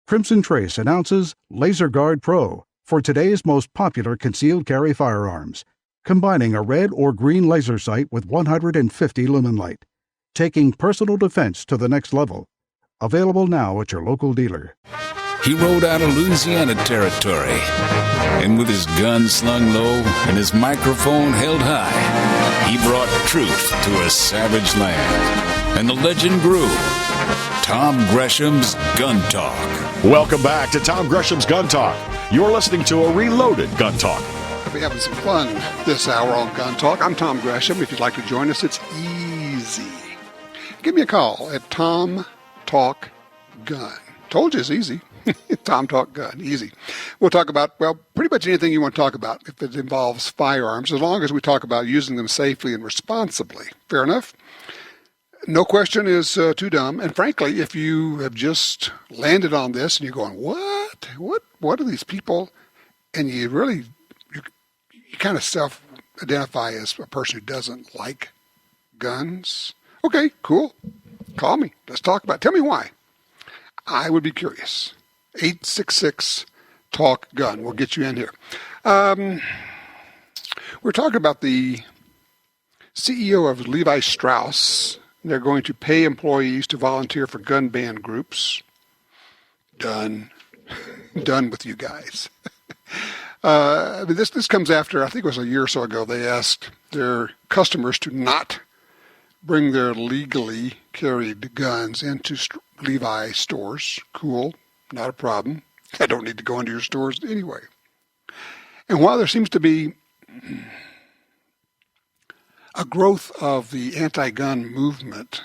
Crimson Trace announces Laser Guard Pro for today's most popular concealed carry firearms, combining a red or green laser sight with 150 lumen light, taking personal defense to the next level. Available now at your local dealer. He rode out of Louisiana territory, and with his gun slung low and his microphone held high, he brought truth to a savage land. And the legend grew. Tom Gresham's Gun Talk. Welcome back to Tom Gresham's Gun Talk. You're listening to a reloaded Gun Talk. We'll be having some fun this hour on Gun Talk. I'm Tom Gresham. If you'd like to join us, it's easy. Give me a call at Tom Talk Gun. Told you it's easy. Tom Talk Gun. Easy. We'll talk about, well, pretty much anything you want to talk about if it involves firearms, as long as we talk about using them safely and responsibly. Fair enough? No question is too dumb. And frankly, if you have just landed on this and you're going, what? What are these people? And you really, you kind of self-identify as a person who doesn't like guns. Okay, cool. Call me. Let's talk about it. Tell me why. I would be curious. 866-TALK-GUN. We'll get you in here. We're talking about the CEO of Levi Strauss. They're going to pay employees to volunteer for gun ban groups. Done. Done with you guys. This comes after, I think it was a year or so ago, they asked their customers to not bring their legally carried guns into Levi stores. Cool. Not a problem. I don't need to go into your stores anyway. And while there seems to be a growth of the anti-gun movement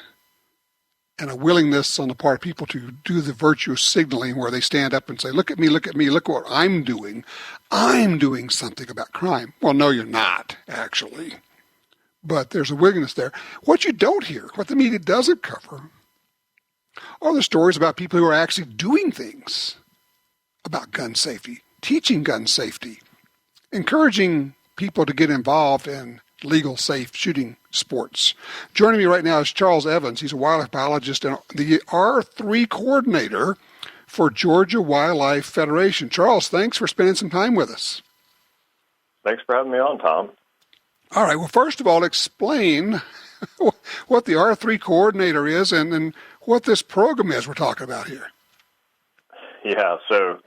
and a willingness on the part of people to do the virtue signaling where they stand up and say, look at me, look what I'm doing. I'm doing something about crime. Well, no, you're not, actually. But there's a willingness there. What you don't hear, what the media doesn't cover, are the stories about people who are actually doing things about gun safety, teaching gun safety, encouraging people to get involved in legal, safe shooting sports. Joining me right now is Charles Evans. He's a wildlife biologist and the R3 Coordinator for Georgia Wildlife Federation. Charles, thanks for spending some time with us. Thanks for having me on, Tom. All right. Well, first of all, explain what the R3 Coordinator is and what this program is we're talking about here. Yeah, so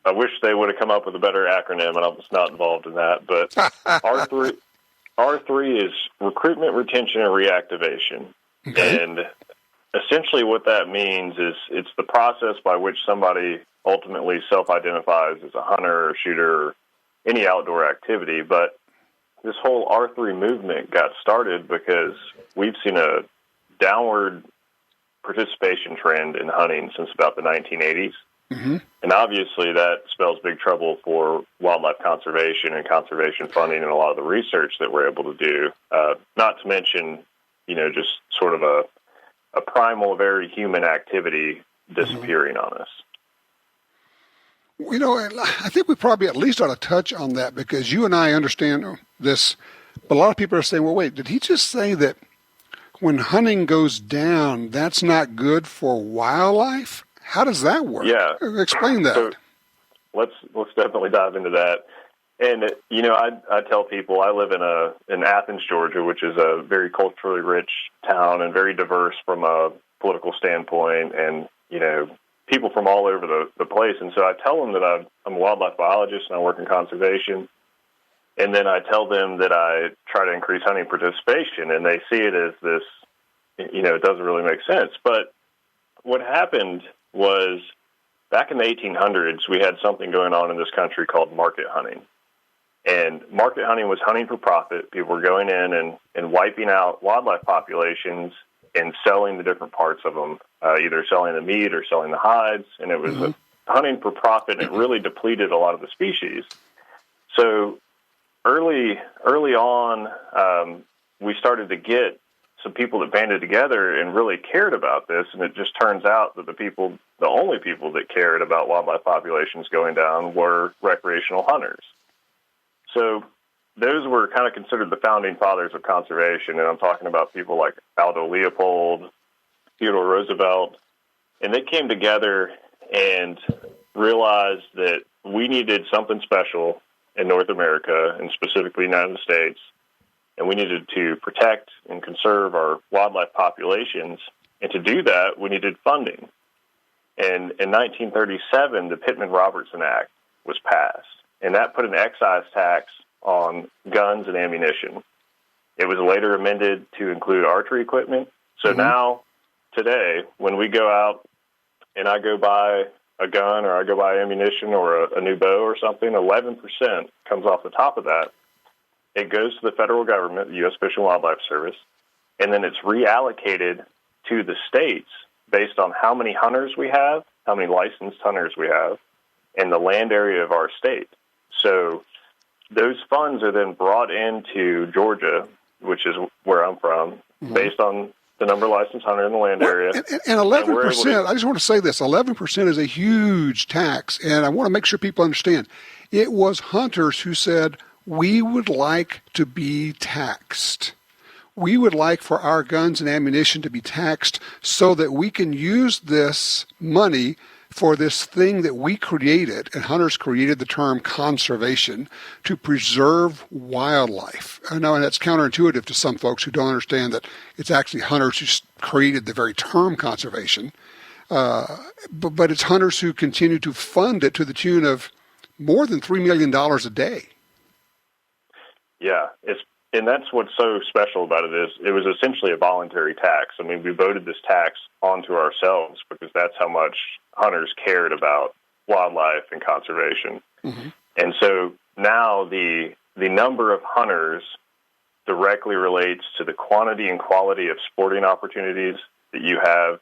I wish they would have come up with a better acronym, and I was not involved in that. But R3 is Recruitment, Retention, and Reactivation. Okay. And essentially what that means is it's the process by which somebody ultimately self-identifies as a hunter or shooter or any outdoor activity. But this whole R3 movement got started because we've seen a downward participation trend in hunting since about the 1980s. Mm-hmm. And obviously that spells big trouble for wildlife conservation and conservation funding and a lot of the research that we're able to do. Not to mention, just sort of a primal, very human activity disappearing on us. I think we probably at least ought to touch on that because you and I understand this, but a lot of people are saying, well, wait, did he just say that when hunting goes down, that's not good for wildlife? How does that work? Yeah. Explain that. So let's definitely dive into that. And, I tell people I live in Athens, Georgia, which is a very culturally rich town and very diverse from a political standpoint and, people from all over the place. And so I tell them that I'm a wildlife biologist and I work in conservation. And then I tell them that I try to increase hunting participation, and they see it as this, it doesn't really make sense. But what happened was back in the 1800s, we had something going on in this country called market hunting. And market hunting was hunting for profit. People were going in and wiping out wildlife populations and selling the different parts of them, either selling the meat or selling the hides. And it was hunting for profit, and it really depleted a lot of the species. So early on, we started to get some people that banded together and really cared about this, and it just turns out that the only people that cared about wildlife populations going down were recreational hunters. So those were kind of considered the founding fathers of conservation, and I'm talking about people like Aldo Leopold, Theodore Roosevelt, and they came together and realized that we needed something special in North America, and specifically the United States, and we needed to protect and conserve our wildlife populations. And to do that, we needed funding. And in 1937, the Pittman-Robertson Act was passed, and that put an excise tax on guns and ammunition. It was later amended to include archery equipment. So now, today, when we go out and I go buy a gun or I go buy ammunition or a new bow or something, 11% comes off the top of that. It goes to the federal government, the U.S. Fish and Wildlife Service, and then it's reallocated to the states based on how many hunters we have, how many licensed hunters we have, and the land area of our state. So those funds are then brought into Georgia, which is where I'm from, based on the number of licensed hunters in the land area. And 11%, I just want to say this, 11% is a huge tax, and I want to make sure people understand. It was hunters who said, we would like to be taxed. We would like for our guns and ammunition to be taxed so that we can use this money for this thing that we created, and hunters created the term conservation, to preserve wildlife. I know, and that's counterintuitive to some folks who don't understand that it's actually hunters who created the very term conservation. But it's hunters who continue to fund it to the tune of more than $3 million a day. Yeah, and that's what's so special about it is it was essentially a voluntary tax. I mean, we voted this tax onto ourselves because that's how much hunters cared about wildlife and conservation. And so now the number of hunters directly relates to the quantity and quality of sporting opportunities that you have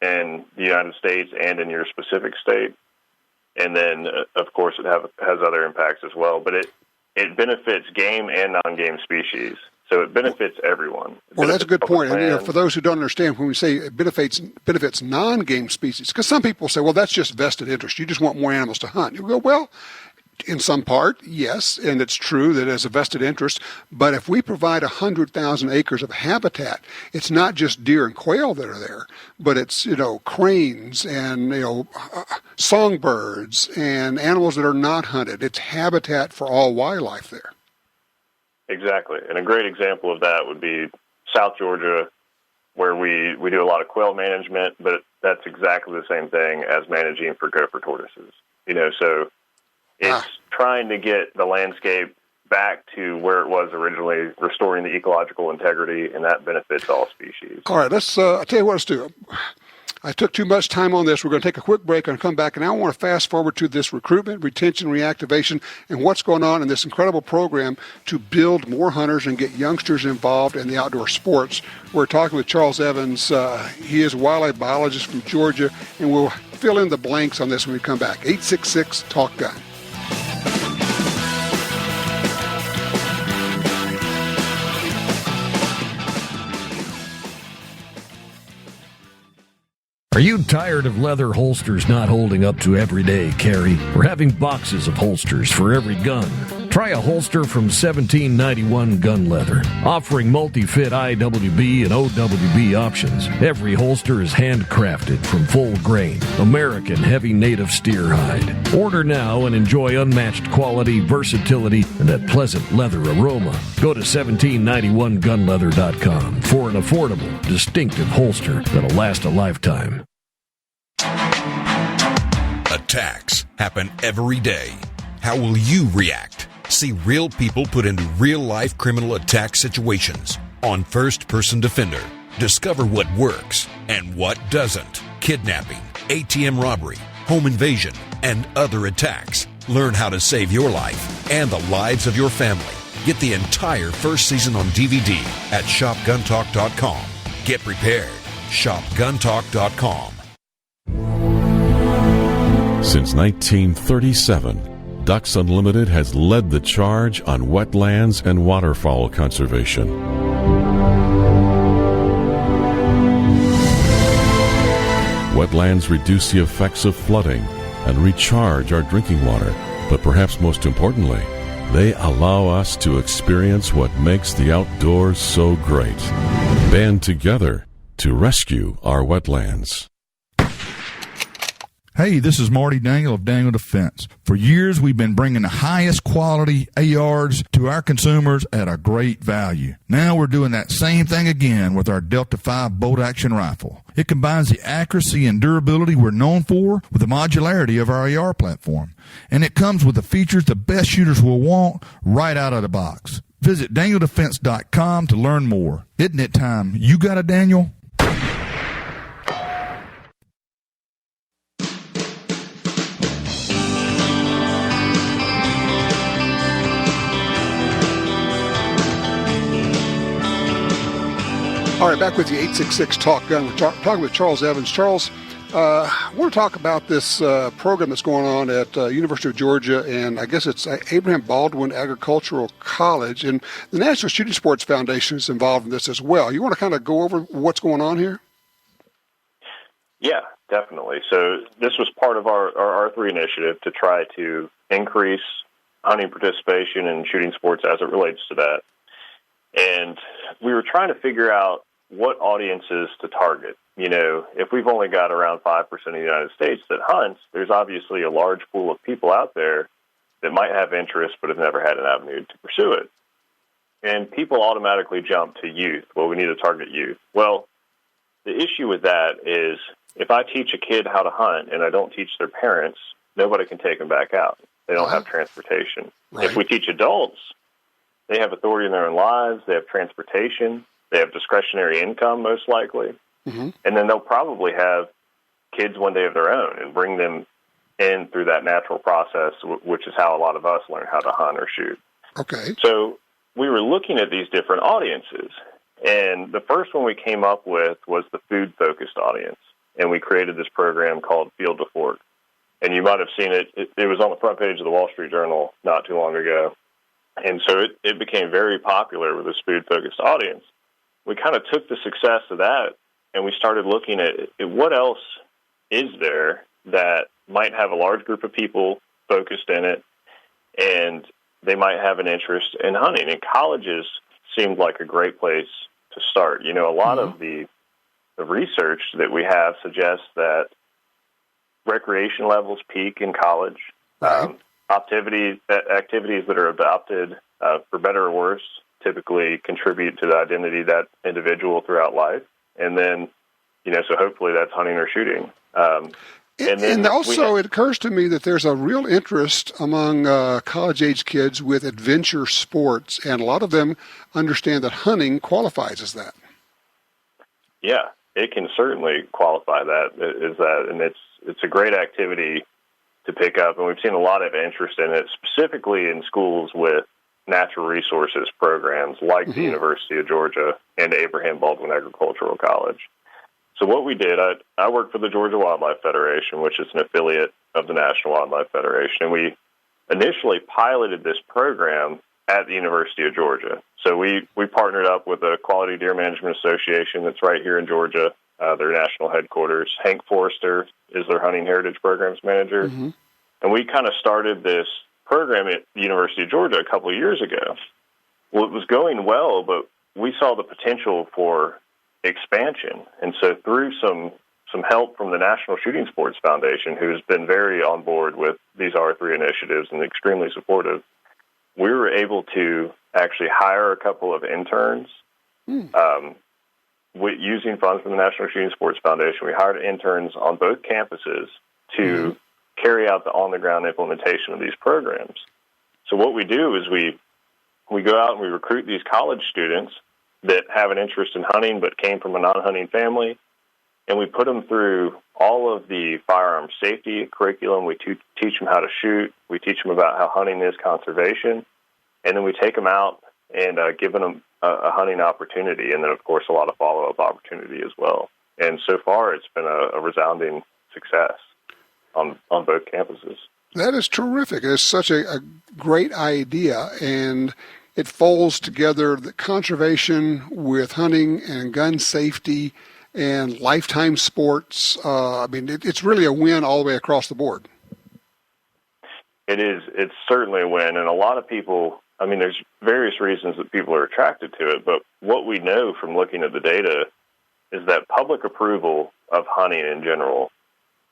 in the United States and in your specific state. And then, of course, it has other impacts as well. But it benefits game and non-game species. So it benefits everyone. Well, that's a good point. And, for those who don't understand, when we say it benefits non-game species, because some people say, well, that's just vested interest. You just want more animals to hunt. You go, well, in some part, yes, and it's true that as a vested interest, but if we provide 100,000 acres of habitat, it's not just deer and quail that are there, but it's, cranes and, songbirds and animals that are not hunted. It's habitat for all wildlife there. Exactly. And a great example of that would be South Georgia, where we do a lot of quail management, but that's exactly the same thing as managing for gopher tortoises. So it's trying to get the landscape back to where it was originally, restoring the ecological integrity, and that benefits all species. All right, let's. I'll tell you what, let's do. I took too much time on this. We're going to take a quick break and come back. And now I want to fast forward to this recruitment, retention, reactivation, and what's going on in this incredible program to build more hunters and get youngsters involved in the outdoor sports. We're talking with Charles Evans. He is a wildlife biologist from Georgia, and we'll fill in the blanks on this when we come back. 866-TALK-GUN. Are you tired of leather holsters not holding up to everyday carry, or having boxes of holsters for every gun? Try a holster from 1791 Gun Leather, offering multi-fit IWB and OWB options. Every holster is handcrafted from full grain, American heavy native steer hide. Order now and enjoy unmatched quality, versatility, and that pleasant leather aroma. Go to 1791gunleather.com for an affordable, distinctive holster that'll last a lifetime. Attacks happen every day. How will you react? See real people put into real-life criminal attack situations on First Person Defender. Discover what works and what doesn't. Kidnapping, ATM robbery, home invasion, and other attacks. Learn how to save your life and the lives of your family. Get the entire first season on DVD at shopguntalk.com. Get prepared. shopguntalk.com. Since 1937, Ducks Unlimited has led the charge on wetlands and waterfowl conservation. Wetlands reduce the effects of flooding and recharge our drinking water, but perhaps most importantly, they allow us to experience what makes the outdoors so great. Band together to rescue our wetlands. Hey, this is Marty Dangle of Dangle Defense. For years, we've been bringing the highest quality ARs to our consumers at a great value. Now we're doing that same thing again with our Delta 5 bolt-action rifle. It combines the accuracy and durability we're known for with the modularity of our AR platform. And it comes with the features the best shooters will want right out of the box. Visit DanielDefense.com to learn more. Isn't it time you got a Daniel? All right, back with you, 866 Talk Gun. We're talking with Charles Evans. Charles, I want to talk about this program that's going on at University of Georgia, and I guess it's Abraham Baldwin Agricultural College, and the National Shooting Sports Foundation is involved in this as well. You want to kind of go over what's going on here? Yeah, definitely. So this was part of our R3 initiative to try to increase hunting participation in shooting sports as it relates to that. And we were trying to figure out what audiences to target. You know, if we've only got around 5% of the United States that hunts, there's obviously a large pool of people out there that might have interest but have never had an avenue to pursue it. And people automatically jump to youth. Well, we need to target youth. Well, the issue with that is if I teach a kid how to hunt and I don't teach their parents, nobody can take them back out. They don't have transportation. Right. If we teach adults, they have authority in their own lives, they have transportation, they have discretionary income, most likely. Mm-hmm. And then they'll probably have kids one day of their own and bring them in through that natural process, which is how a lot of us learn how to hunt or shoot. Okay. So we were looking at these different audiences, and the first one we came up with was the food-focused audience, and we created this program called Field to Fork. And you might have seen it. It was on the front page of the Wall Street Journal not too long ago. And so it became very popular with this food-focused audience. We kind of took the success of that, and we started looking at what else is there that might have a large group of people focused in it, and they might have an interest in hunting. And colleges seemed like a great place to start. You know, a lot of the research that we have suggests that recreation levels peak in college. Right. Activities that are adopted, for better or worse, typically contribute to the identity of that individual throughout life. And then, you know, so hopefully that's hunting or shooting. And also, it occurs to me that there's a real interest among college-age kids with adventure sports, and a lot of them understand that hunting qualifies as that. Yeah, it can certainly qualify and it's a great activity to pick up, and we've seen a lot of interest in it, specifically in schools with natural resources programs like the University of Georgia and Abraham Baldwin Agricultural College. So what we did, I work for the Georgia Wildlife Federation, which is an affiliate of the National Wildlife Federation, and we initially piloted this program at the University of Georgia. So we partnered up with the Quality Deer Management Association that's right here in Georgia, their national headquarters. Hank Forrester is their hunting heritage programs manager. Mm-hmm. And we kind of started this program at the University of Georgia a couple of years ago. Well, it was going well, but we saw the potential for expansion. And so through some help from the National Shooting Sports Foundation, who's been very on board with these R3 initiatives and extremely supportive, we were able to actually hire a couple of interns. Using funds from the National Shooting Sports Foundation, we hired interns on both campuses to carry out the on-the-ground implementation of these programs. So what we do is we go out and we recruit these college students that have an interest in hunting but came from a non-hunting family, and we put them through all of the firearm safety curriculum. We teach them how to shoot. We teach them about how hunting is conservation, and then we take them out and give them a hunting opportunity, and then, of course, a lot of follow-up opportunity as well. And so far, it's been a resounding success on both campuses. That is terrific. It's such a great idea, and it folds together the conservation with hunting and gun safety and lifetime sports. I mean, it's really a win all the way across the board. It is. It's certainly a win, and a lot of people, I mean, there's various reasons that people are attracted to it, but what we know from looking at the data is that public approval of hunting in general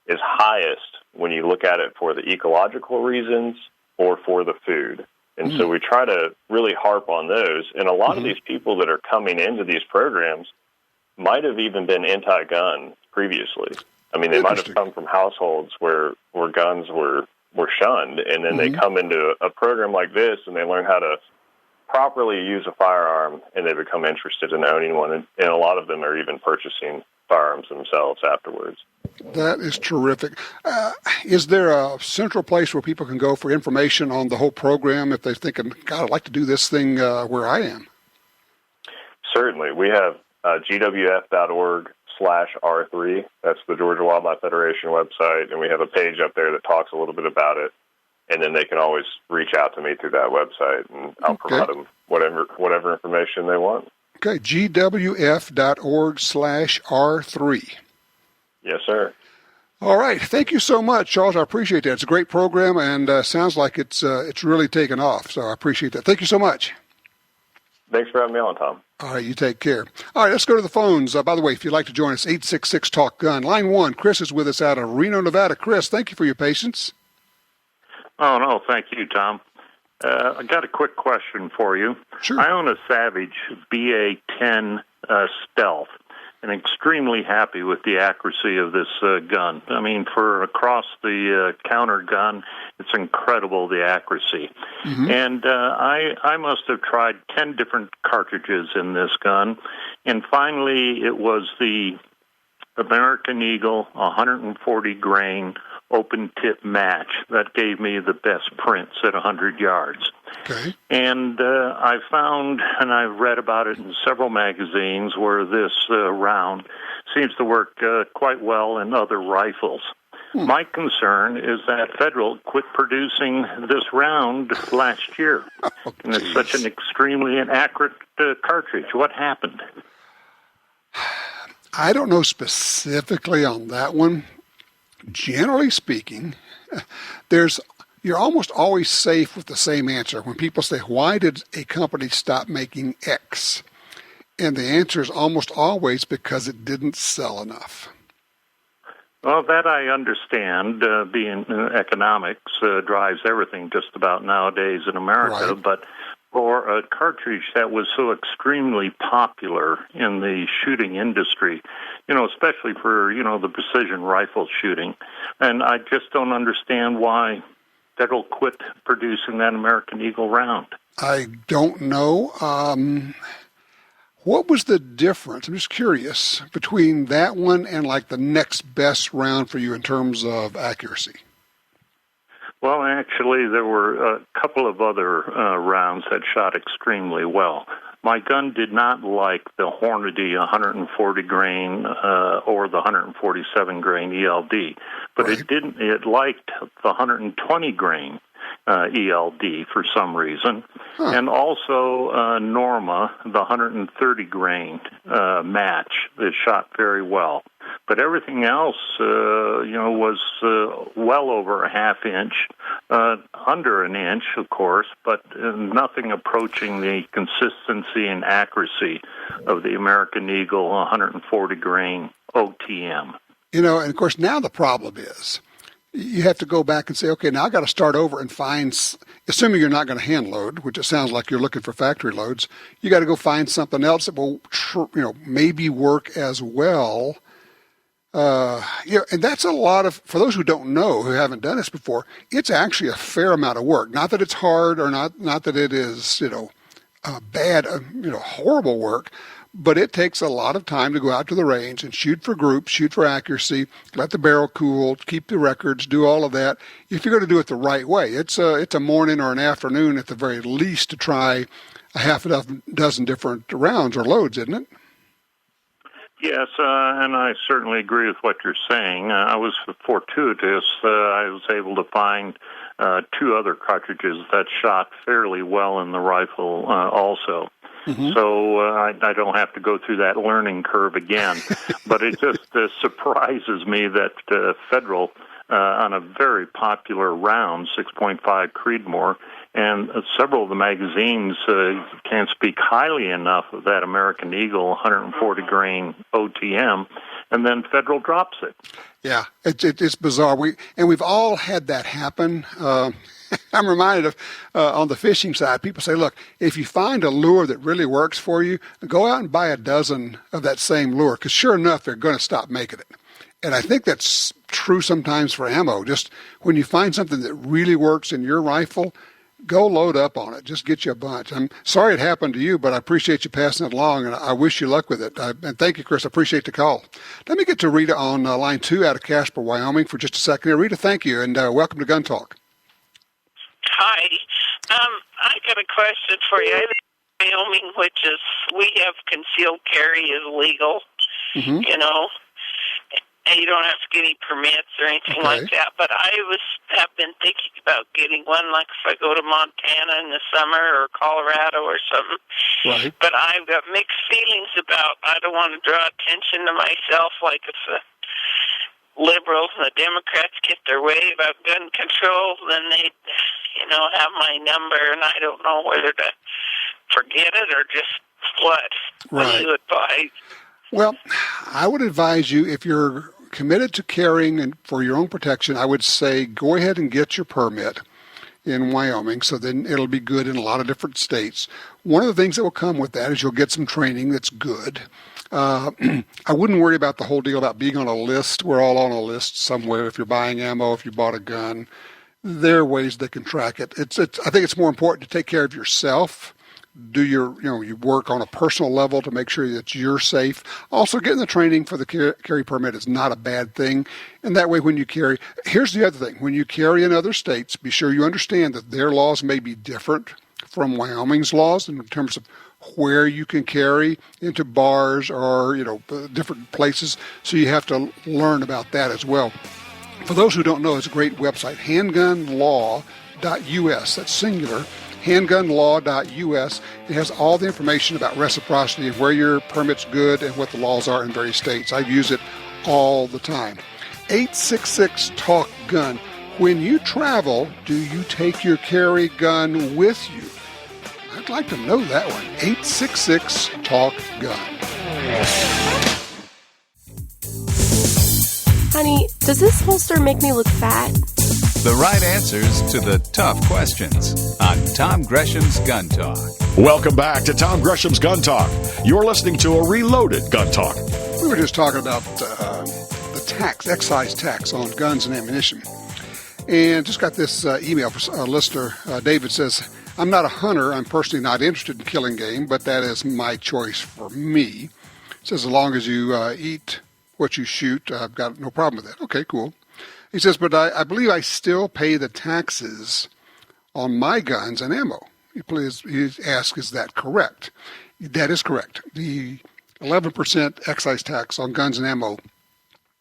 is highest when you look at it for the ecological reasons or for the food. And so we try to really harp on those. And a lot of these people that are coming into these programs might have even been anti-gun previously. I mean, they might have come from households where guns were shunned, and then they come into a program like this and they learn how to properly use a firearm, and they become interested in owning one. And a lot of them are even purchasing firearms themselves afterwards. That is terrific. Is there a central place where people can go for information on the whole program if they're thinking, God, I'd like to do this thing where I am? Certainly. We have gwf.org/R3. That's the Georgia Wildlife Federation website, and we have a page up there that talks a little bit about it. And then they can always reach out to me through that website, and I'll provide them whatever information they want. Okay, gwf.org/R3. Yes, sir. All right. Thank you so much, Charles. I appreciate that. It's a great program, and sounds like it's really taken off. So I appreciate that. Thank you so much. Thanks for having me on, Tom. All right, you take care. All right, let's go to the phones. By the way, if you'd like to join us, 866-TALK-GUN. Line 1, Chris is with us out of Reno, Nevada. Chris, thank you for your patience. Oh, no, thank you, Tom. I got a quick question for you. Sure. I own a Savage BA-10 Stealth, and extremely happy with the accuracy of this gun. I mean, for across-the-counter gun, it's incredible, the accuracy. And I must have tried 10 different cartridges in this gun, and finally it was the American Eagle 140-grain open-tip match that gave me the best prints at 100 yards. Okay. And I found, and I've read about it in several magazines, where this round seems to work quite well in other rifles. My concern is that Federal quit producing this round last year. And it's such an extremely inaccurate cartridge. What happened? I don't know specifically on that one. Generally speaking, you're almost always safe with the same answer. When people say, why did a company stop making X? And the answer is almost always because it didn't sell enough. Well, that I understand. Being economics drives everything just about nowadays in America. Right. But for a cartridge that was so extremely popular in the shooting industry, especially for, the precision rifle shooting, and I just don't understand why Federal quit producing that American Eagle round. I don't know. What was the difference? I'm just curious between that one and like the next best round for you in terms of accuracy. Well, actually, there were a couple of other rounds that shot extremely well. My gun did not like the Hornady 140 grain or the 147 grain ELD, but right. It liked the 120 grain ELD for some reason, and also Norma, the 130 grain match that shot very well. But everything else, was well over a half inch, under an inch, of course, but nothing approaching the consistency and accuracy of the American Eagle 140 grain OTM. And of course, now the problem is you have to go back and say, okay, now I got to start over and find, assuming you're not going to hand load, which it sounds like you're looking for factory loads, you got to go find something else that will, maybe work as well. And that's a lot of, for those who don't know, who haven't done this before, it's actually a fair amount of work. Not that it's hard or not that it is, bad, horrible work, but it takes a lot of time to go out to the range and shoot for groups, shoot for accuracy, let the barrel cool, keep the records, do all of that. If you're going to do it the right way, it's a morning or an afternoon at the very least to try a half a dozen different rounds or loads, isn't it? Yes, and I certainly agree with what you're saying. I was fortuitous. I was able to find two other cartridges that shot fairly well in the rifle also. Mm-hmm. So I don't have to go through that learning curve again. But it just surprises me that Federal, on a very popular round, 6.5 Creedmoor, and several of the magazines can't speak highly enough of that American Eagle 140 grain OTM, and then federal drops it. Yeah, it's bizarre. We've all had that happen. I'm reminded of on the fishing side, people say, look, if you find a lure that really works for you, go out and buy a dozen of that same lure, because sure enough, they're going to stop making it. And I think that's true sometimes for ammo. Just when you find something that really works in your rifle, go load up on it. Just get you a bunch. I'm sorry it happened to you, but I appreciate you passing it along, and I wish you luck with it. And thank you, Chris. I appreciate the call. Let me get to Rita on line 2 out of Casper, Wyoming for just a second here. Rita, thank you, and welcome to Gun Talk. Hi. I got a question for you. I live in Wyoming, which is, we have concealed carry is legal, you know, and you don't have to get any permits or anything like that. But I have been thinking about getting one, like if I go to Montana in the summer or Colorado or something. Right. But I've got mixed feelings about, I don't want to draw attention to myself, like if the liberals and the Democrats get their way about gun control, then they, you know, have my number, and I don't know whether to forget it or just what. Right. What do you advise? Well, I would advise you, if you're committed to carrying and for your own protection, I would say go ahead and get your permit in Wyoming, so then it'll be good in a lot of different states. One of the things that will come with that is you'll get some training that's good. I wouldn't worry about the whole deal about being on a list. We're all on a list somewhere. If you're buying ammo, if you bought a gun, there are ways they can track it. I think it's more important to take care of yourself. Do you work on a personal level to make sure that you're safe. Also, getting the training for the carry permit is not a bad thing. And that way when you carry, here's the other thing. When you carry in other states, be sure you understand that their laws may be different from Wyoming's laws in terms of where you can carry into bars or, different places. So you have to learn about that as well. For those who don't know, it's a great website, handgunlaw.us. That's singular. handgunlaw.us. It has all the information about reciprocity and where your permit's good and what the laws are in various states. I use it all the time. 866-TALK-GUN. When you travel, do you take your carry gun with you? I'd like to know that one. 866-TALK-GUN. Honey, does this holster make me look fat? The right answers to the tough questions on Tom Gresham's Gun Talk. Welcome back to Tom Gresham's Gun Talk. You're listening to a reloaded Gun Talk. We were just talking about the excise tax on guns and ammunition. And just got this email from a listener. David says, I'm not a hunter. I'm personally not interested in killing game, but that is my choice for me. Says, as long as you eat what you shoot, I've got no problem with that. Okay, cool. He says, but I believe I still pay the taxes on my guns and ammo. He asks, is that correct? That is correct. The 11% excise tax on guns and ammo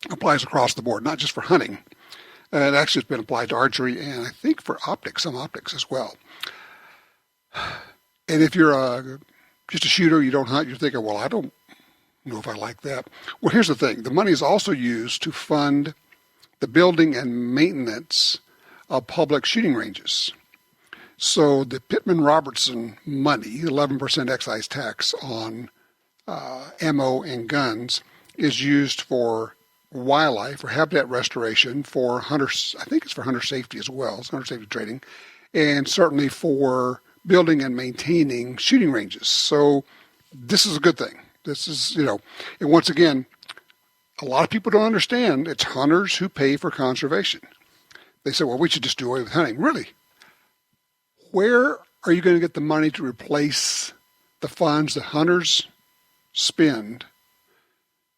applies across the board, not just for hunting. And actually, it's been applied to archery and I think for optics, some optics as well. And if you're just a shooter, you don't hunt, you're thinking, well, I don't know if I like that. Well, here's the thing. The money is also used to fund the building and maintenance of public shooting ranges. So the Pittman-Robertson money, 11% excise tax on ammo and guns, is used for wildlife, for habitat restoration, for hunters. I think it's for hunter safety as well. It's hunter safety training, and certainly for building and maintaining shooting ranges. So this is a good thing. This is, and once again, a lot of people don't understand it's hunters who pay for conservation. They say, well, we should just do away with hunting. Really? Where are you going to get the money to replace the funds that hunters spend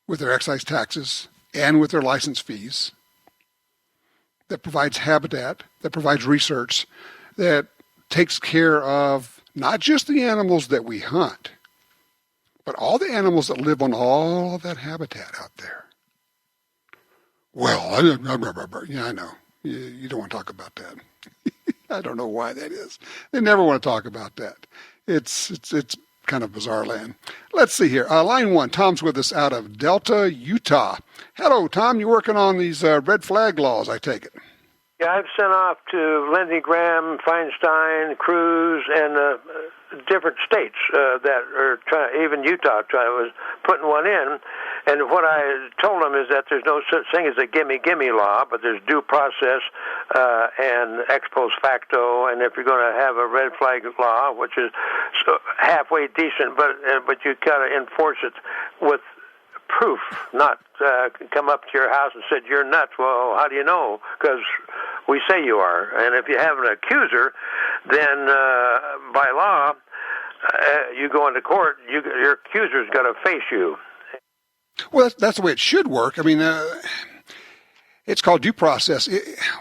with their excise taxes and with their license fees that provides habitat, that provides research, that takes care of not just the animals that we hunt, but all the animals that live on all of that habitat out there? Well, yeah, I know. You don't want to talk about that. I don't know why that is. They never want to talk about that. It's kind of bizarre land. Let's see here. Line 1, Tom's with us out of Delta, Utah. Hello, Tom. You're working on these red flag laws, I take it. Yeah, I've sent off to Lindsey Graham, Feinstein, Cruz, and different states that are trying, even Utah was putting one in. And what I told them is that there's no such thing as a gimme law, but there's due process and ex post facto. And if you're going to have a red flag law, which is halfway decent, but you got to enforce it with proof, not come up to your house and said, you're nuts. Well, how do you know? Because we say you are. And if you have an accuser, then by law, you go into court, your accuser's got to face you. Well, that's the way it should work. I mean, it's called due process.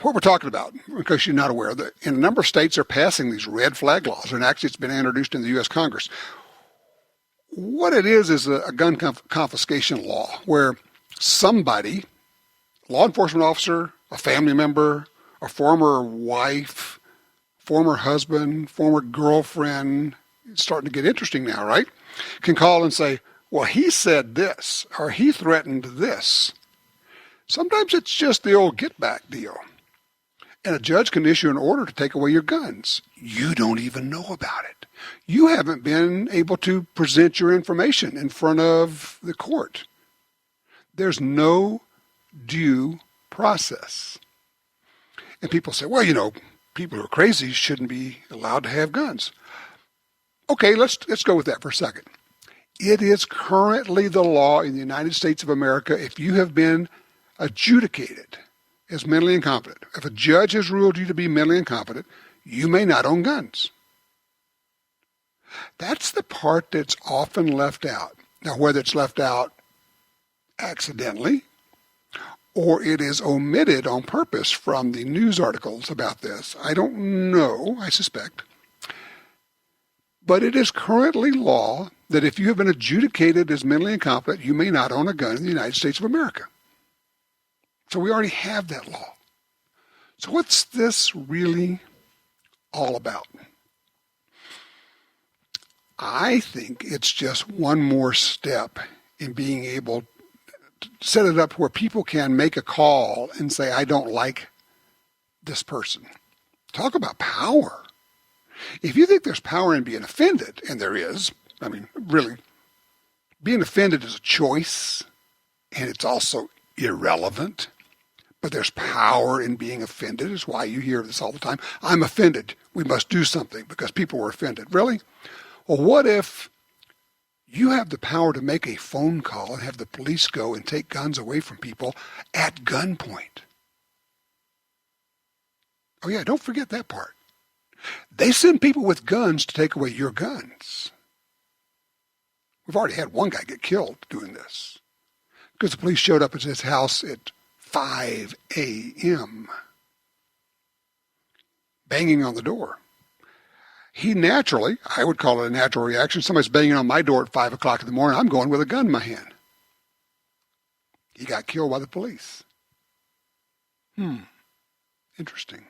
What we're talking about, in case you're not aware, that in a number of states are passing these red flag laws, and actually it's been introduced in the U.S. Congress. What it is a gun confiscation law where somebody, law enforcement officer, a family member, a former wife, former husband, former girlfriend, it's starting to get interesting now, right? Can call and say, well, he said this, or he threatened this. Sometimes it's just the old get back deal. And a judge can issue an order to take away your guns. You don't even know about it. You haven't been able to present your information in front of the court. There's no due process. And people say, well, people who are crazy shouldn't be allowed to have guns. Okay, let's go with that for a second. It is currently the law in the United States of America, if you have been adjudicated as mentally incompetent, if a judge has ruled you to be mentally incompetent, you may not own guns. That's the part that's often left out. Now, whether it's left out accidentally or it is omitted on purpose from the news articles about this, I don't know, I suspect. But it is currently law that if you have been adjudicated as mentally incompetent, you may not own a gun in the United States of America. So we already have that law. So what's this really all about? I think it's just one more step in being able to set it up where people can make a call and say, I don't like this person. Talk about power. If you think there's power in being offended, and there is, I mean, really, being offended is a choice, and it's also irrelevant. But there's power in being offended, is why you hear this all the time. I'm offended. We must do something because people were offended. Really? Well, what if you have the power to make a phone call and have the police go and take guns away from people at gunpoint? Oh yeah, don't forget that part. They send people with guns to take away your guns. We've already had one guy get killed doing this because the police showed up at his house at 5 a.m. banging on the door. He naturally, I would call it a natural reaction, somebody's banging on my door at 5 o'clock in the morning, I'm going with a gun in my hand. He got killed by the police. Interesting.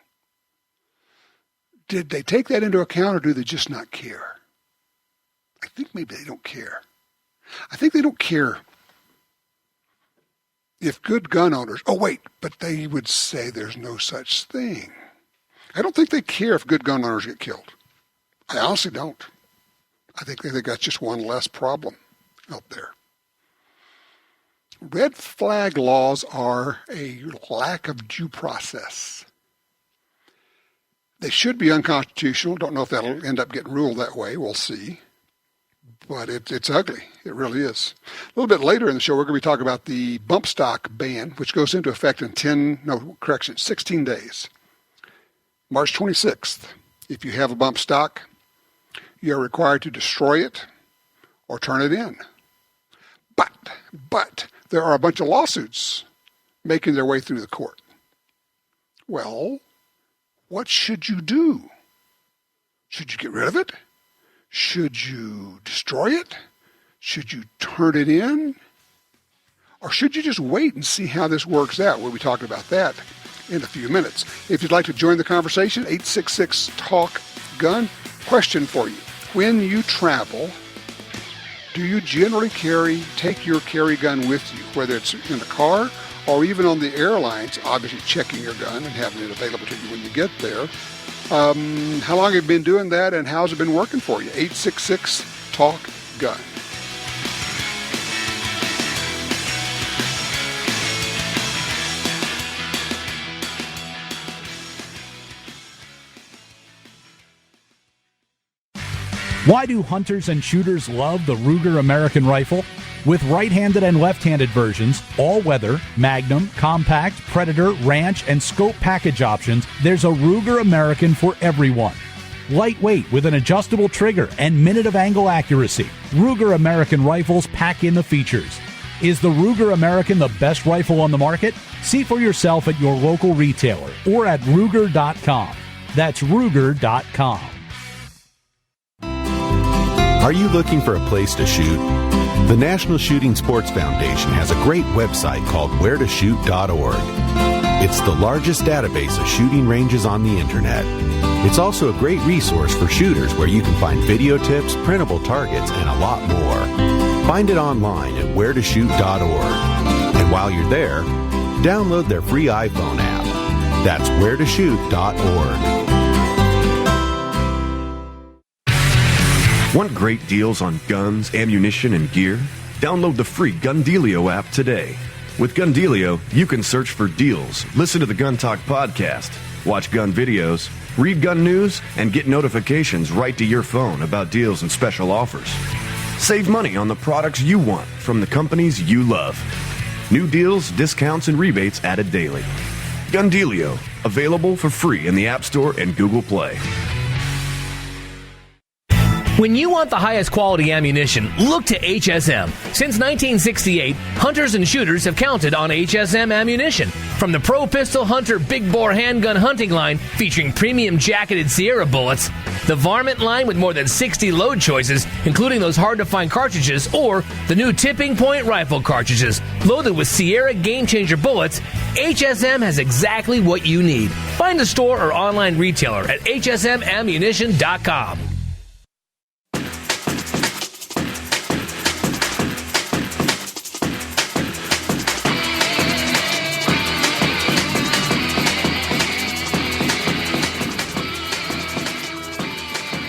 Did they take that into account, or do they just not care? I think maybe they don't care. I think they don't care if good gun owners, but they would say there's no such thing. I don't think they care if good gun owners get killed. I honestly don't. I think they think that's just one less problem out there. Red flag laws are a lack of due process. They should be unconstitutional. Don't know if that'll end up getting ruled that way. We'll see. But it's ugly. It really is. A little bit later in the show, we're going to be talking about the bump stock ban, which goes into effect in 16 days. March 26th. If you have a bump stock, you're required to destroy it or turn it in. But there are a bunch of lawsuits making their way through the court. Well, what should you do? Should you get rid of it? Should you destroy it? Should you turn it in? Or should you just wait and see how this works out? We'll be talking about that in a few minutes. If you'd like to join the conversation, 866-TALK-GUN. Question for you. When you travel, do you generally take your carry gun with you, whether it's in the car or even on the airlines, obviously checking your gun and having it available to you when you get there? How long have you been doing that, and how's it been working for you? 866-TALK-GUN. Why do hunters and shooters love the Ruger American rifle? With right-handed and left-handed versions, all-weather, Magnum, Compact, Predator, Ranch, and Scope package options, there's a Ruger American for everyone. Lightweight with an adjustable trigger and minute of angle accuracy, Ruger American rifles pack in the features. Is the Ruger American the best rifle on the market? See for yourself at your local retailer or at Ruger.com. That's Ruger.com. Are you looking for a place to shoot? The National Shooting Sports Foundation has a great website called wheretoshoot.org. It's the largest database of shooting ranges on the internet. It's also a great resource for shooters where you can find video tips, printable targets, and a lot more. Find it online at wheretoshoot.org. And while you're there, download their free iPhone app. That's wheretoshoot.org. Want great deals on guns, ammunition, and gear? Download the free Gundealio app today. With Gundealio, you can search for deals, listen to the Gun Talk podcast, watch gun videos, read gun news, and get notifications right to your phone about deals and special offers. Save money on the products you want from the companies you love. New deals, discounts, and rebates added daily. Gundealio, available for free in the App Store and Google Play. When you want the highest quality ammunition, look to HSM. Since 1968, hunters and shooters have counted on HSM ammunition. From the Pro Pistol Hunter Big Bore Handgun Hunting line featuring premium jacketed Sierra bullets, the Varmint line with more than 60 load choices, including those hard-to-find cartridges, or the new Tipping Point rifle cartridges loaded with Sierra Game Changer bullets, HSM has exactly what you need. Find a store or online retailer at hsmammunition.com.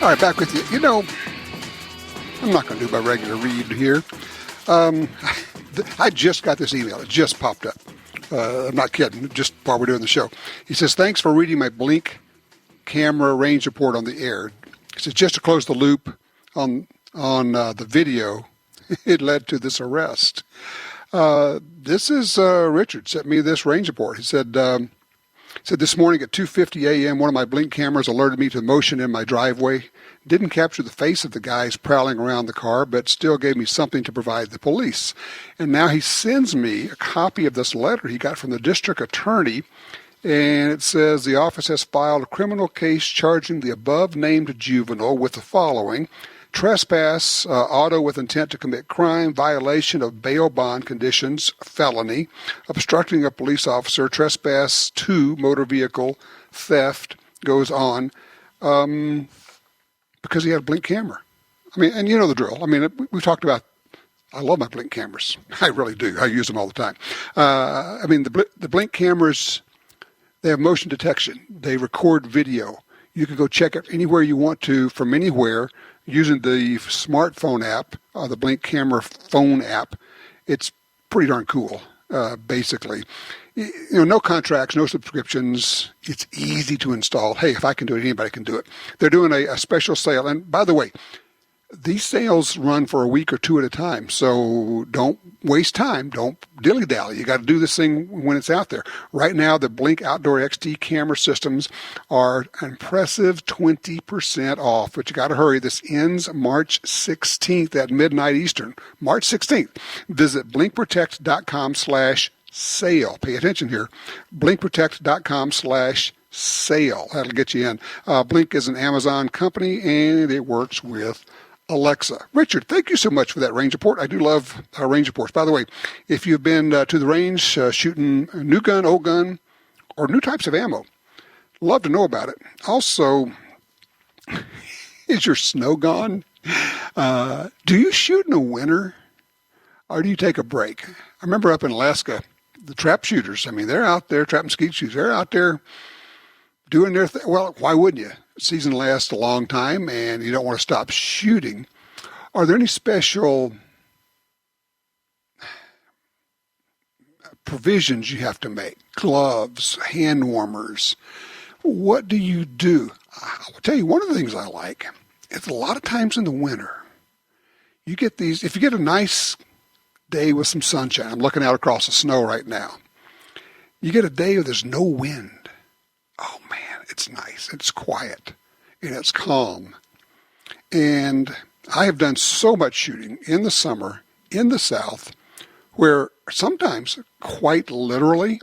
All right, back with you. You know, I'm not going to do my regular read here. I just got this email. It just popped up. I'm not kidding, just while we're doing the show. He says, thanks for reading my Blink camera range report on the air. He says, just to close the loop on the video, it led to this arrest. This is Richard sent me this range report. He said this morning at 2:50 a.m., one of my Blink cameras alerted me to motion in my driveway. Didn't capture the face of the guys prowling around the car, but still gave me something to provide the police. And now he sends me a copy of this letter he got from the district attorney, and it says the office has filed a criminal case charging the above-named juvenile with the following: trespass, auto with intent to commit crime, violation of bail bond conditions, felony, obstructing a police officer, trespass 2, motor vehicle, theft, goes on, because he had a Blink camera. I mean, and you know the drill. I mean, we've talked about, I love my Blink cameras. I really do. I use them all the time. I mean, the Blink cameras, they have motion detection. They record video. You can go check it anywhere you want to from anywhere, using the smartphone app, the Blink camera phone app. It's pretty darn cool, basically. You know, no contracts, no subscriptions. It's easy to install. Hey, if I can do it, anybody can do it. They're doing a special sale. And by the way, these sales run for a week or two at a time. So don't waste time. Don't dilly-dally. You got to do this thing when it's out there. Right now, the Blink Outdoor XT camera systems are an impressive 20% off, but you got to hurry. This ends March 16th at midnight Eastern. March 16th. Visit blinkprotect.com/sale. Pay attention here. blinkprotect.com/sale. That'll get you in. Blink is an Amazon company, and it works with Alexa. Richard, thank you so much for that range report. I do love range reports. By the way, if you've been to the range shooting a new gun, old gun, or new types of ammo, love to know about it. Also, is your snow gone? Do you shoot in the winter, or do you take a break? I remember up in Alaska, the trap shooters, I mean, they're out there, trap and skeet shooters, they're out there doing their thing. Well, why wouldn't you? Season lasts a long time, and you don't want to stop shooting. Are there any special provisions you have to make? Gloves, hand warmers. What do you do? I'll tell you one of the things I like, it's a lot of times in the winter, you get these, if you get a nice day with some sunshine, I'm looking out across the snow right now, you get a day where there's no wind. Oh man, it's nice, it's quiet, and it's calm. And I have done so much shooting in the summer in the South where sometimes, quite literally,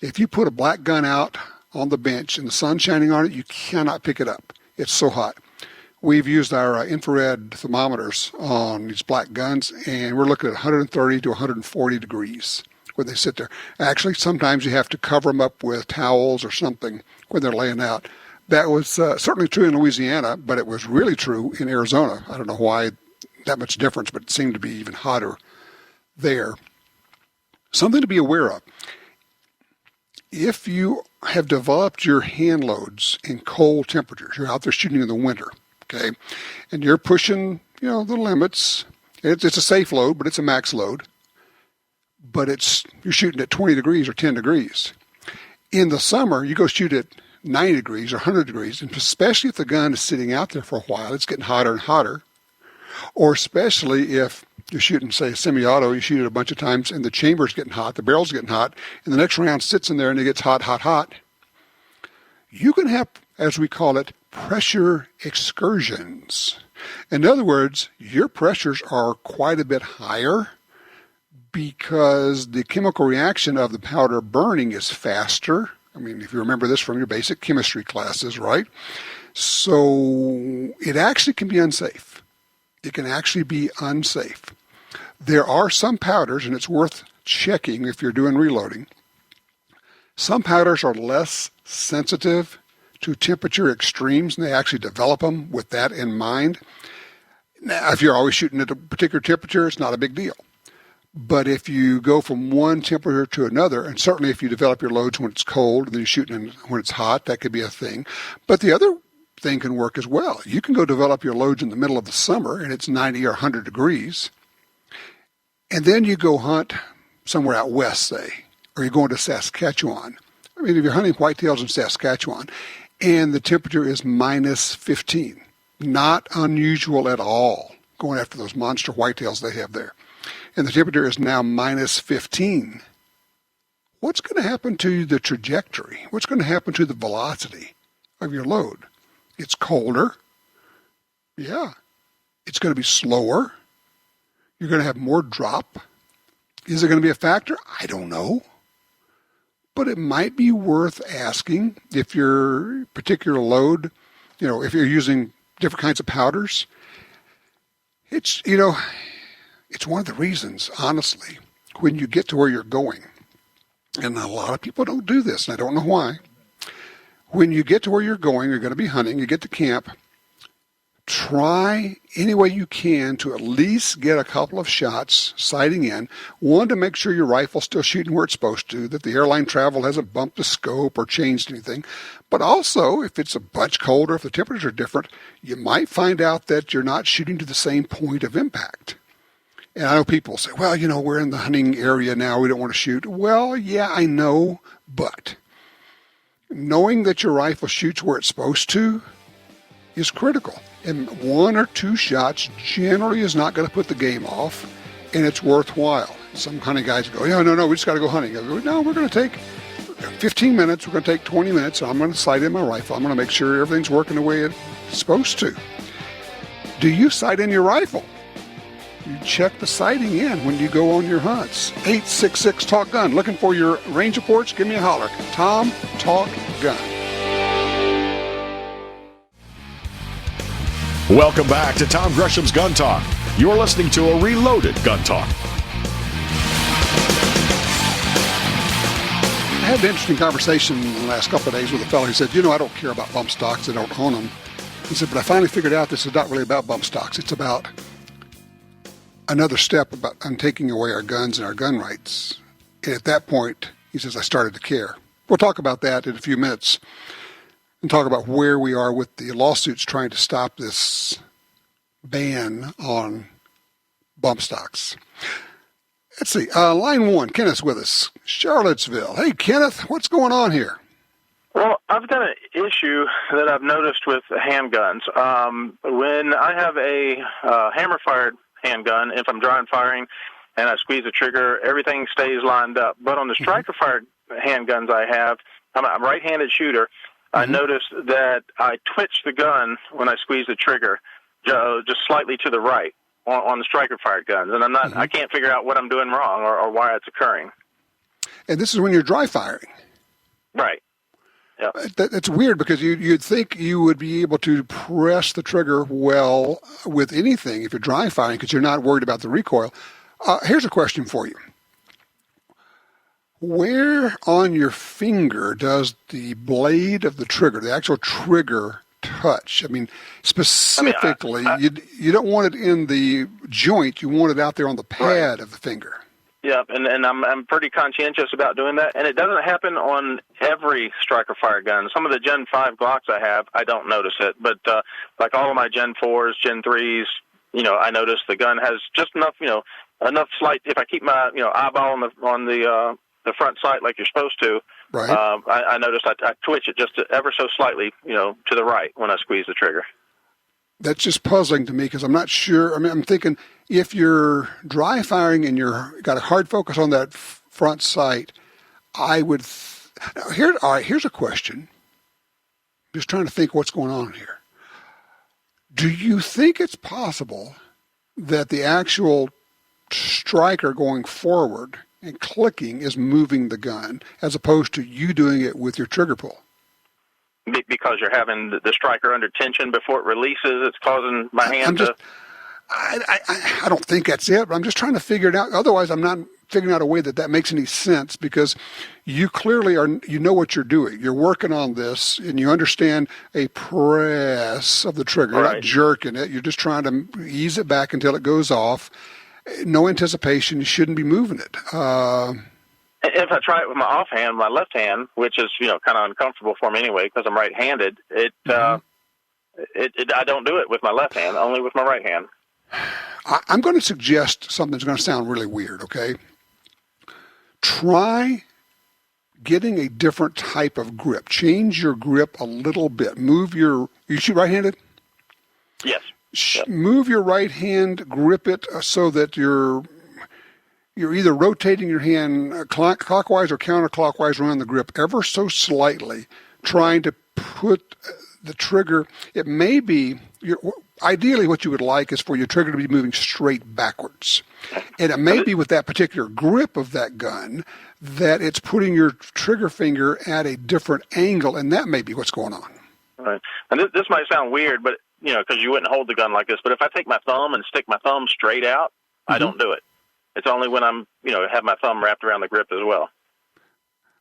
if you put a black gun out on the bench and the sun's shining on it, you cannot pick it up. It's so hot. We've used our infrared thermometers on these black guns, and we're looking at 130 to 140 degrees when they sit there. Actually, sometimes you have to cover them up with towels or something when they're laying out. That was certainly true in Louisiana, but it was really true in Arizona. I don't know why that much difference, but it seemed to be even hotter there. Something to be aware of. If you have developed your hand loads in cold temperatures, you're out there shooting in the winter, okay, and you're pushing, the limits. It's a safe load, but it's a max load. But you're shooting at 20 degrees or 10 degrees. In the summer, you go shoot at 90 degrees or 100 degrees, and especially if the gun is sitting out there for a while, it's getting hotter and hotter. Or especially if you're shooting, say, a semi-auto, you shoot it a bunch of times, and the chamber's getting hot, the barrel's getting hot, and the next round sits in there and it gets hot, hot, hot. You can have, as we call it, pressure excursions. In other words, your pressures are quite a bit higher because the chemical reaction of the powder burning is faster. I mean, if you remember this from your basic chemistry classes, right? So it actually can be unsafe. It can actually be unsafe. There are some powders, and it's worth checking if you're doing reloading. Some powders are less sensitive to temperature extremes, and they actually develop them with that in mind. Now, if you're always shooting at a particular temperature, it's not a big deal. But if you go from one temperature to another, and certainly if you develop your loads when it's cold and then you're shooting when it's hot, that could be a thing. But the other thing can work as well. You can go develop your loads in the middle of the summer and it's 90 or 100 degrees. And then you go hunt somewhere out west, say, or you're going to Saskatchewan. I mean, if you're hunting whitetails in Saskatchewan and the temperature is minus 15, not unusual at all going after those monster whitetails they have there. And the temperature is now minus 15. What's going to happen to the trajectory? What's going to happen to the velocity of your load? It's colder. Yeah. It's going to be slower. You're going to have more drop. Is it going to be a factor? I don't know. But it might be worth asking if your particular load, if you're using different kinds of powders. It's one of the reasons, honestly, when you get to where you're going, and a lot of people don't do this, and I don't know why. When you get to where you're going, you're going to be hunting, you get to camp, try any way you can to at least get a couple of shots sighting in. One, to make sure your rifle's still shooting where it's supposed to, that the airline travel hasn't bumped the scope or changed anything. But also, if it's a bunch colder, if the temperatures are different, you might find out that you're not shooting to the same point of impact. And I know people say, well, we're in the hunting area now, we don't want to shoot. Well, yeah, I know, but knowing that your rifle shoots where it's supposed to is critical. And one or two shots generally is not going to put the game off, and it's worthwhile. Some hunting guys go, no, we just got to go hunting. I go, no, we're going to take 15 minutes, we're going to take 20 minutes, I'm going to sight in my rifle. I'm going to make sure everything's working the way it's supposed to. Do you sight in your rifle? You check the sighting in when you go on your hunts. 866-TALK-GUN. Looking for your range reports? Give me a holler. Tom Talk Gun. Welcome back to Tom Gresham's Gun Talk. You're listening to a reloaded Gun Talk. I had an interesting conversation in the last couple of days with a fellow who said, I don't care about bump stocks. I don't own them. He said, but I finally figured out this is not really about bump stocks. It's about another step on taking away our guns and our gun rights. And at that point, he says, I started to care. We'll talk about that in a few minutes and talk about where we are with the lawsuits trying to stop this ban on bump stocks. Let's see. Line one, Kenneth's with us. Charlottesville. Hey, Kenneth, what's going on here? Well, I've got an issue that I've noticed with handguns. When I have a hammer-fired handgun, if I'm dry firing and I squeeze the trigger, everything stays lined up. But on the striker-fired handguns I have, I'm a right-handed shooter. I noticed that I twitch the gun when I squeeze the trigger just slightly to the right on the striker-fired guns. And I can't figure out what I'm doing wrong or why it's occurring. And this is when you're dry firing. Right. Yeah. That's weird because you'd think you would be able to press the trigger well with anything if you're dry firing because you're not worried about the recoil. Here's a question for you. Where on your finger does the blade of the trigger, the actual trigger, touch? I mean, specifically, you don't want it in the joint. You want it out there on the pad of the finger. Yeah, and I'm pretty conscientious about doing that. And it doesn't happen on every striker-fire gun. Some of the Gen 5 Glocks I have, I don't notice it. But like all of my Gen 4s, Gen 3s, I notice the gun has just enough, enough slight. If I keep my, eyeball on the front sight like you're supposed to, right. I notice I twitch it just ever so slightly, to the right when I squeeze the trigger. That's just puzzling to me because I'm not sure. I mean, I'm thinking if you're dry firing and you're got a hard focus on that front sight, I would. All right, here's a question. Just trying to think what's going on here. Do you think it's possible that the actual striker going forward and clicking is moving the gun as opposed to you doing it with your trigger pull? Because you're having the striker under tension before it releases, it's causing my hand to... I don't think that's it, but I'm just trying to figure it out. Otherwise, I'm not figuring out a way that makes any sense because you clearly know what you're doing. You're working on this, and you understand a press of the trigger. You're not jerking it. You're just trying to ease it back until it goes off. No anticipation. You shouldn't be moving it. If I try it with my offhand, my left hand, which is kind of uncomfortable for me anyway because I'm right-handed, I don't do it with my left hand, only with my right hand. I'm going to suggest something that's going to sound really weird. Okay, try getting a different type of grip. Change your grip a little bit. You shoot right-handed? Yes. Move your right hand, grip it so that you're either rotating your hand clockwise or counterclockwise around the grip ever so slightly, trying to put the trigger. It may be, ideally what you would like is for your trigger to be moving straight backwards. And it may be with that particular grip of that gun that it's putting your trigger finger at a different angle, and that may be what's going on. Right. And this might sound weird, but because you wouldn't hold the gun like this, but if I take my thumb and stick my thumb straight out, I don't do it. It's only when I'm, have my thumb wrapped around the grip as well.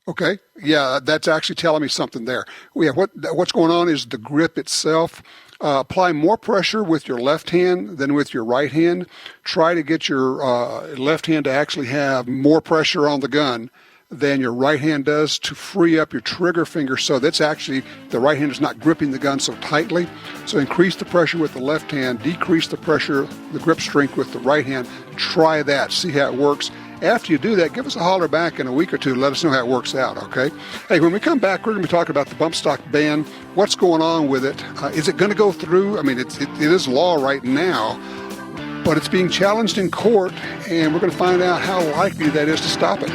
Okay. Yeah, that's actually telling me something there. Yeah, what's going on is the grip itself. Apply more pressure with your left hand than with your right hand. Try to get your left hand to actually have more pressure on the gun than your right hand does to free up your trigger finger so that's actually the right hand is not gripping the gun so tightly. So increase the pressure with the left hand, decrease the pressure, the grip strength with the right hand. Try that, see how it works. After you do that, give us a holler back in a week or two. Let us know how it works out, okay? Hey, when we come back, we're going to be talking about the bump stock ban. What's going on with it? Is it going to go through? I mean, it is law right now, but it's being challenged in court, and we're going to find out how likely that is to stop it.